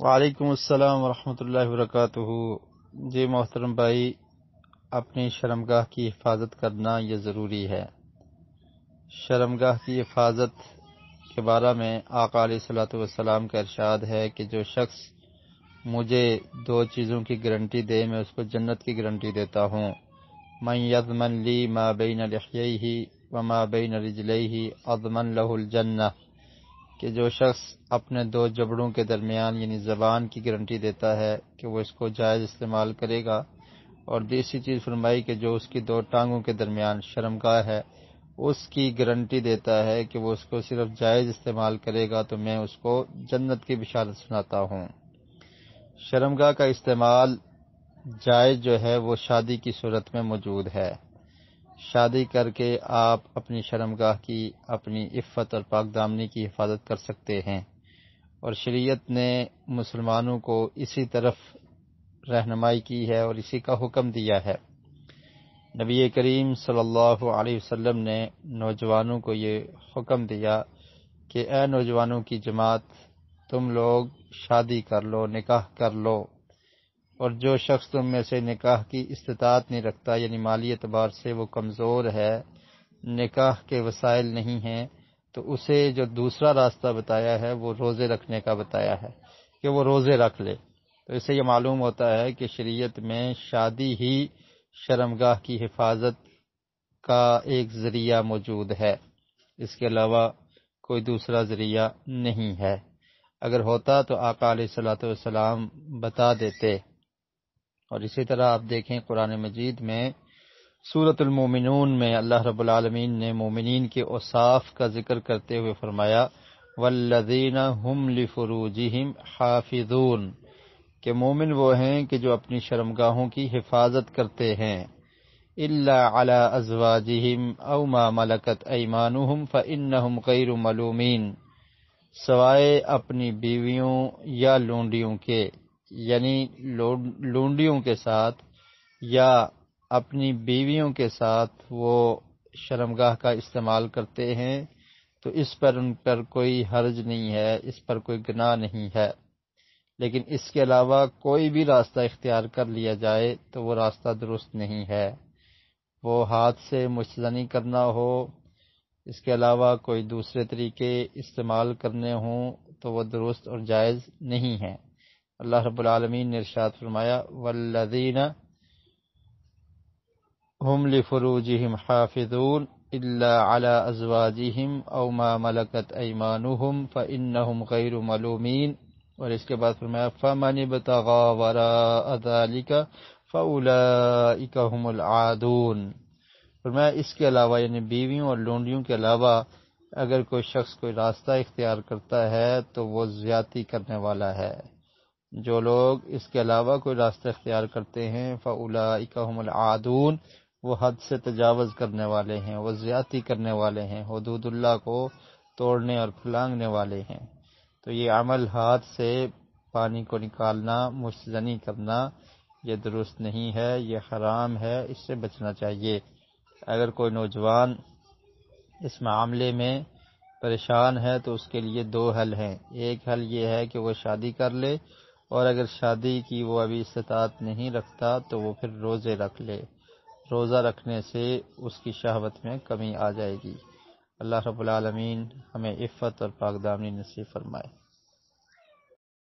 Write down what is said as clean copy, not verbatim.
وعلیکم السلام ورحمۃ اللہ وبرکاتہ۔ جی محترم بھائی، اپنی شرمگاہ کی حفاظت کرنا یہ ضروری ہے۔ شرمگاہ کی حفاظت کے بارے میں آقا علیہ الصلوۃ والسلام کا ارشاد ہے کہ جو شخص مجھے دو چیزوں کی گارنٹی دے میں اس کو جنت کی گارنٹی دیتا ہوں۔ من یضمن لی ما بین لحییہ وما بین رجلیہ اضمن لہ الجنہ، کہ جو شخص اپنے دو جبڑوں کے درمیان یعنی زبان کی گارنٹی دیتا ہے کہ وہ اس کو جائز استعمال کرے گا، اور دوسری چیز فرمائی کہ جو اس کی دو ٹانگوں کے درمیان شرمگاہ ہے اس کی گارنٹی دیتا ہے کہ وہ اس کو صرف جائز استعمال کرے گا تو میں اس کو جنت کی بشارت سناتا ہوں۔ شرمگاہ کا استعمال جائز جو ہے وہ شادی کی صورت میں موجود ہے۔ شادی کر کے آپ اپنی شرمگاہ کی، اپنی عفت اور پاک دامنی کی حفاظت کر سکتے ہیں، اور شریعت نے مسلمانوں کو اسی طرف رہنمائی کی ہے اور اسی کا حکم دیا ہے۔ نبی کریم صلی اللہ علیہ وسلم نے نوجوانوں کو یہ حکم دیا کہ اے نوجوانوں کی جماعت، تم لوگ شادی کر لو، نکاح کر لو، اور جو شخص تم میں سے نکاح کی استطاعت نہیں رکھتا یعنی مالی اعتبار سے وہ کمزور ہے، نکاح کے وسائل نہیں ہیں، تو اسے جو دوسرا راستہ بتایا ہے وہ روزے رکھنے کا بتایا ہے کہ وہ روزے رکھ لے۔ تو اس سے یہ معلوم ہوتا ہے کہ شریعت میں شادی ہی شرمگاہ کی حفاظت کا ایک ذریعہ موجود ہے، اس کے علاوہ کوئی دوسرا ذریعہ نہیں ہے۔ اگر ہوتا تو آقا علیہ الصلوۃ والسلام بتا دیتے۔ اور اسی طرح آپ دیکھیں قرآن مجید میں سورۃ المومنون میں اللہ رب العالمین نے مومنین کے اوصاف کا ذکر کرتے ہوئے فرمایا والذین هم لفروجہم حافظون، کہ مومن وہ ہیں کہ جو اپنی شرمگاہوں کی حفاظت کرتے ہیں، الا علی ازواجہم او ما ملکت ایمانہم فانہم غیر ملومین، سوائے اپنی بیویوں یا لونڈیوں کے، یعنی لونڈیوں کے ساتھ یا اپنی بیویوں کے ساتھ وہ شرمگاہ کا استعمال کرتے ہیں تو اس پر ان پر کوئی حرج نہیں ہے، اس پر کوئی گناہ نہیں ہے۔ لیکن اس کے علاوہ کوئی بھی راستہ اختیار کر لیا جائے تو وہ راستہ درست نہیں ہے۔ وہ ہاتھ سے مشتزنی کرنا ہو، اس کے علاوہ کوئی دوسرے طریقے استعمال کرنے ہوں تو وہ درست اور جائز نہیں ہیں۔ اللہ رب العالمین نے ارشاد فرمایا والذین هم لفروجہم حافظون الا علی ازواجہم او ما ملکت ایمانہم فانہم غیر ملومین، اور اس کے بعد فرمایا فمن ابتغى وراء ذلک فاولئک هم العادون۔ فرمایا اس کے علاوہ یعنی بیویوں اور لونڈیوں کے علاوہ اگر کوئی شخص کوئی راستہ اختیار کرتا ہے تو وہ زیادتی کرنے والا ہے۔ جو لوگ اس کے علاوہ کوئی راستہ اختیار کرتے ہیں فاولئک هم العادون، وہ حد سے تجاوز کرنے والے ہیں، وہ زیادتی کرنے والے ہیں، حدود اللہ کو توڑنے اور پھلانگنے والے ہیں۔ تو یہ عمل ہاتھ سے پانی کو نکالنا، مشتزنی کرنا، یہ درست نہیں ہے، یہ حرام ہے، اس سے بچنا چاہیے۔ اگر کوئی نوجوان اس معاملے میں پریشان ہے تو اس کے لیے دو حل ہیں۔ ایک حل یہ ہے کہ وہ شادی کر لے، اور اگر شادی کی وہ ابھی استطاعت نہیں رکھتا تو وہ پھر روزے رکھ لے۔ روزہ رکھنے سے اس کی شہوت میں کمی آ جائے گی۔ اللہ رب العالمین ہمیں عفت اور پاک دامنی نصیب فرمائے۔